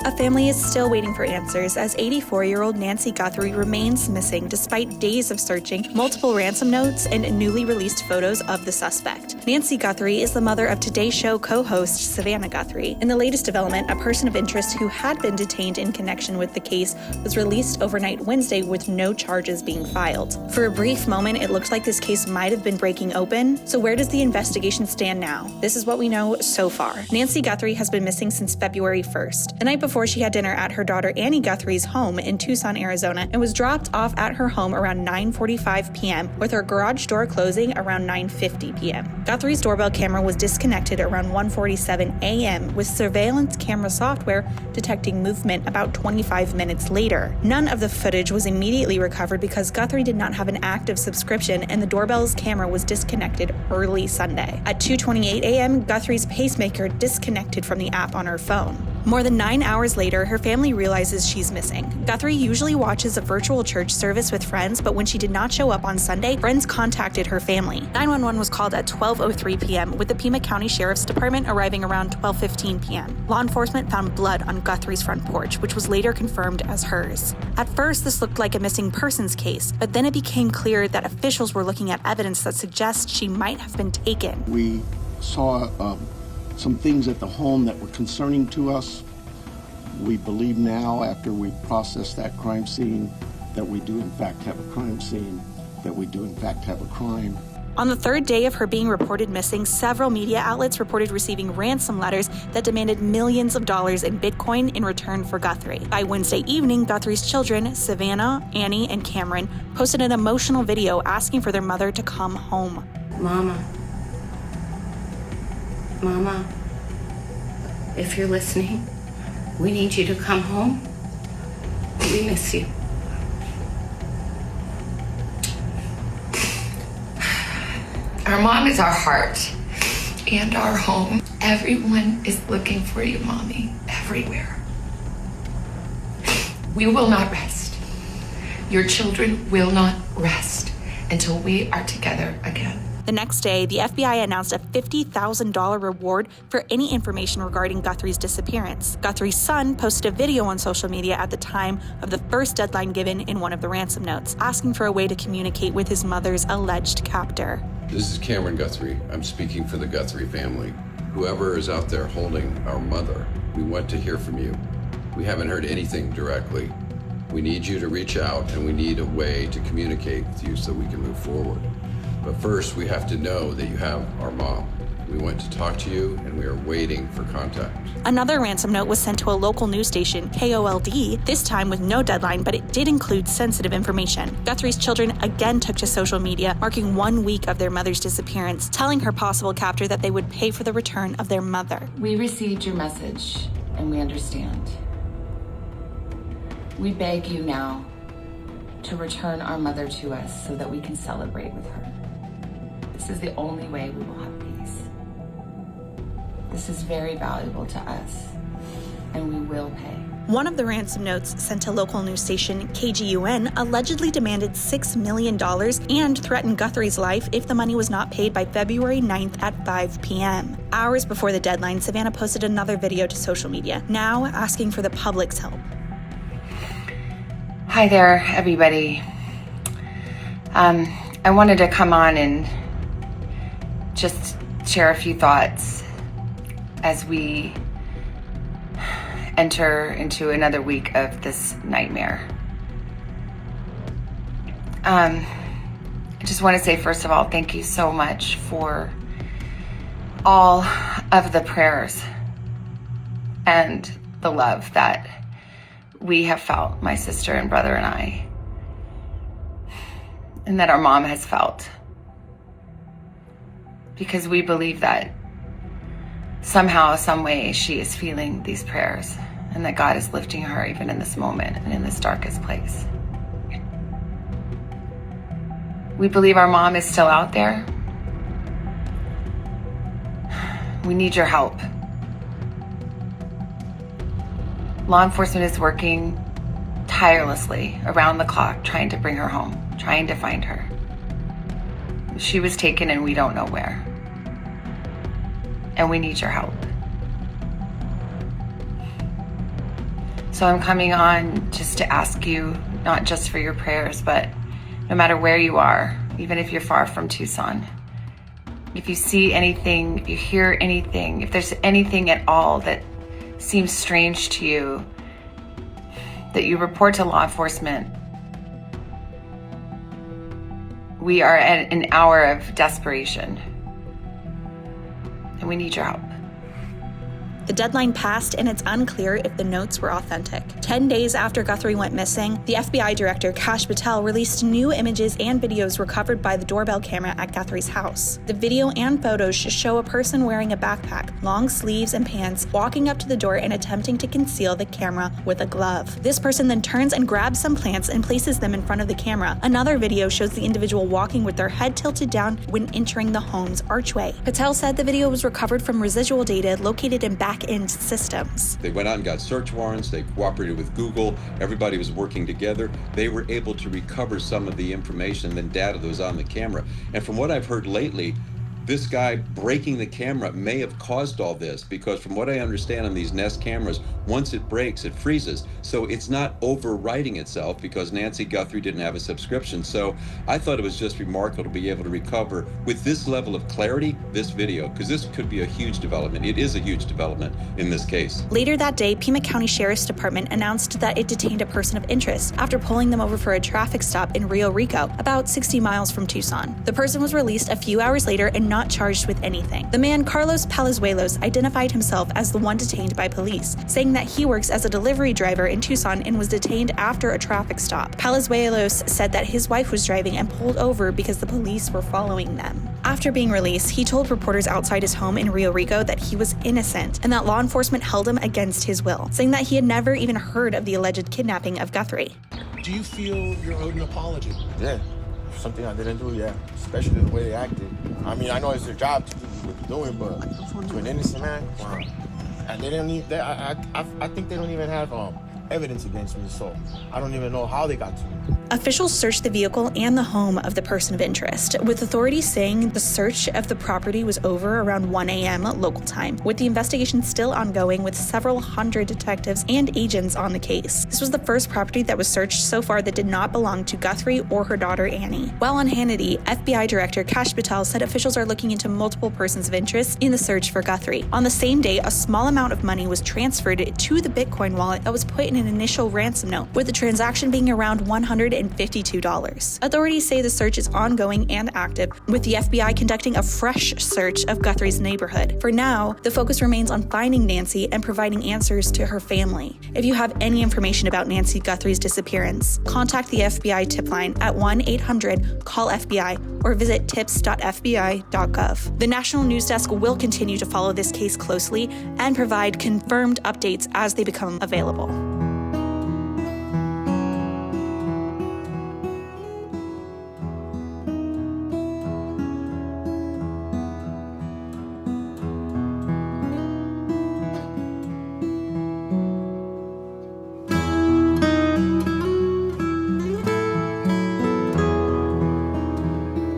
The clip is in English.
A family is still waiting for answers as 84-year-old Nancy Guthrie remains missing despite days of searching, multiple ransom notes, and newly released photos of the suspect. Nancy Guthrie is the mother of Today Show co-host Savannah Guthrie. In the latest development, a person of interest who had been detained in connection with the case was released overnight Wednesday with no charges being filed. For a brief moment, it looked like this case might have been breaking open. So where does the investigation stand now? This is what we know so far. Nancy Guthrie has been missing since February 1st. The night before, she had dinner at her daughter Annie Guthrie's home in Tucson, Arizona, and was dropped off at her home around 9:45 p.m. with her garage door closing around 9:50 p.m. Guthrie's doorbell camera was disconnected around 1:47 a.m. with surveillance camera software detecting movement about 25 minutes later. None of the footage was immediately recovered because Guthrie did not have an active subscription and the doorbell's camera was disconnected early Sunday. At 2:28 a.m., Guthrie's pacemaker disconnected from the app on her phone. More than 9 hours later, her family realizes she's missing. Guthrie usually watches a virtual church service with friends, but when she did not show up on Sunday, friends contacted her family. 911 was called at 12:03 p.m., with the Pima County Sheriff's Department arriving around 12:15 p.m. Law enforcement found blood on Guthrie's front porch, which was later confirmed as hers. At first, this looked like a missing persons case, but then it became clear that officials were looking at evidence that suggests she might have been taken. We saw some things at the home that were concerning to us. We believe now, after we process that crime scene, that we do in fact have a crime scene, that we do in fact have a crime. On the third day of her being reported missing, several media outlets reported receiving ransom letters that demanded millions of dollars in Bitcoin in return for Guthrie. By Wednesday evening, Guthrie's children, Savannah, Annie, and Cameron, posted an emotional video asking for their mother to come home. Mama, if you're listening, we need you to come home. We miss you. Our mom is our heart and our home. Everyone is looking for you, Mommy, everywhere. We will not rest. Your children will not rest until we are together again. The next day, the FBI announced a $50,000 reward for any information regarding Guthrie's disappearance. Guthrie's son posted a video on social media at the time of the first deadline given in one of the ransom notes, asking for a way to communicate with his mother's alleged captor. This is Cameron Guthrie. I'm speaking for the Guthrie family. Whoever is out there holding our mother, we want to hear from you. We haven't heard anything directly. We need you to reach out, and we need a way to communicate with you so we can move forward. But first, we have to know that you have our mom. We want to talk to you, and we are waiting for contact. Another ransom note was sent to a local news station, KOLD, this time with no deadline, but it did include sensitive information. Guthrie's children again took to social media, marking 1 week of their mother's disappearance, telling her possible captor that they would pay for the return of their mother. We received your message, and we understand. We beg you now to return our mother to us so that we can celebrate with her. This is the only way we will have peace. This is very valuable to us, and we will pay. One of the ransom notes sent to local news station KGUN allegedly demanded $6 million and threatened Guthrie's life if the money was not paid by February 9th at 5 p.m. Hours before the deadline, Savannah posted another video to social media, now asking for the public's help. Hi there, everybody. I wanted to come on and just share a few thoughts as we enter into another week of this nightmare. I just want to say, first of all, thank you so much for all of the prayers and the love that we have felt, my sister and brother and I, and that our mom has felt. Because we believe that somehow, some way, she is feeling these prayers and that God is lifting her even in this moment and in this darkest place. We believe our mom is still out there. We need your help. Law enforcement is working tirelessly around the clock trying to bring her home, trying to find her. She was taken and we don't know where. And we need your help. So I'm coming on just to ask you, not just for your prayers, but no matter where you are, even if you're far from Tucson, if you see anything, if you hear anything, if there's anything at all that seems strange to you, that you report to law enforcement. We are at an hour of desperation, and we need your help. The deadline passed, and it's unclear if the notes were authentic. 10 days after Guthrie went missing, the FBI director, Kash Patel, released new images and videos recovered by the doorbell camera at Guthrie's house. The video and photos show a person wearing a backpack, long sleeves and pants, walking up to the door and attempting to conceal the camera with a glove. This person then turns and grabs some plants and places them in front of the camera. Another video shows the individual walking with their head tilted down when entering the home's archway. Patel said the video was recovered from residual data located in backend systems. They went out and got search warrants. They cooperated with Google. Everybody was working together. They were able to recover some of the information and data that was on the camera. And from what I've heard lately, this guy breaking the camera may have caused all this, because from what I understand on these Nest cameras, once it breaks, it freezes. So it's not overwriting itself because Nancy Guthrie didn't have a subscription. So I thought it was just remarkable to be able to recover with this level of clarity, this video, because this could be a huge development. It is a huge development in this case. Later that day, Pima County Sheriff's Department announced that it detained a person of interest after pulling them over for a traffic stop in Rio Rico, about 60 miles from Tucson. The person was released a few hours later and not charged with anything. The man, Carlos Palazuelos, identified himself as the one detained by police, saying that he works as a delivery driver in Tucson and was detained after a traffic stop. Palazuelos said that his wife was driving and pulled over because the police were following them. After being released, he told reporters outside his home in Rio Rico that he was innocent and that law enforcement held him against his will, saying that he had never even heard of the alleged kidnapping of Guthrie. Do you feel you're owed an apology? Yeah, something I didn't do, yeah. Especially the way they acted. I mean, I know it's their job to do what they're doing, but to an innocent man, wow. And they didn't even, I think they don't even have evidence against me, so I don't even know how they got to me. Officials searched the vehicle and the home of the person of interest, with authorities saying the search of the property was over around 1 a.m. local time, with the investigation still ongoing with several hundred detectives and agents on the case. This was the first property that was searched so far that did not belong to Guthrie or her daughter Annie. While on Hannity, FBI Director Kash Patel said officials are looking into multiple persons of interest in the search for Guthrie. On the same day, a small amount of money was transferred to the Bitcoin wallet that was put in an initial ransom note, with the transaction being around $152. Authorities say the search is ongoing and active, with the FBI conducting a fresh search of Guthrie's neighborhood. For now, the focus remains on finding Nancy and providing answers to her family. If you have any information about Nancy Guthrie's disappearance, contact the FBI tip line at 1-800-CALL-FBI or visit tips.fbi.gov. The National News Desk will continue to follow this case closely and provide confirmed updates as they become available.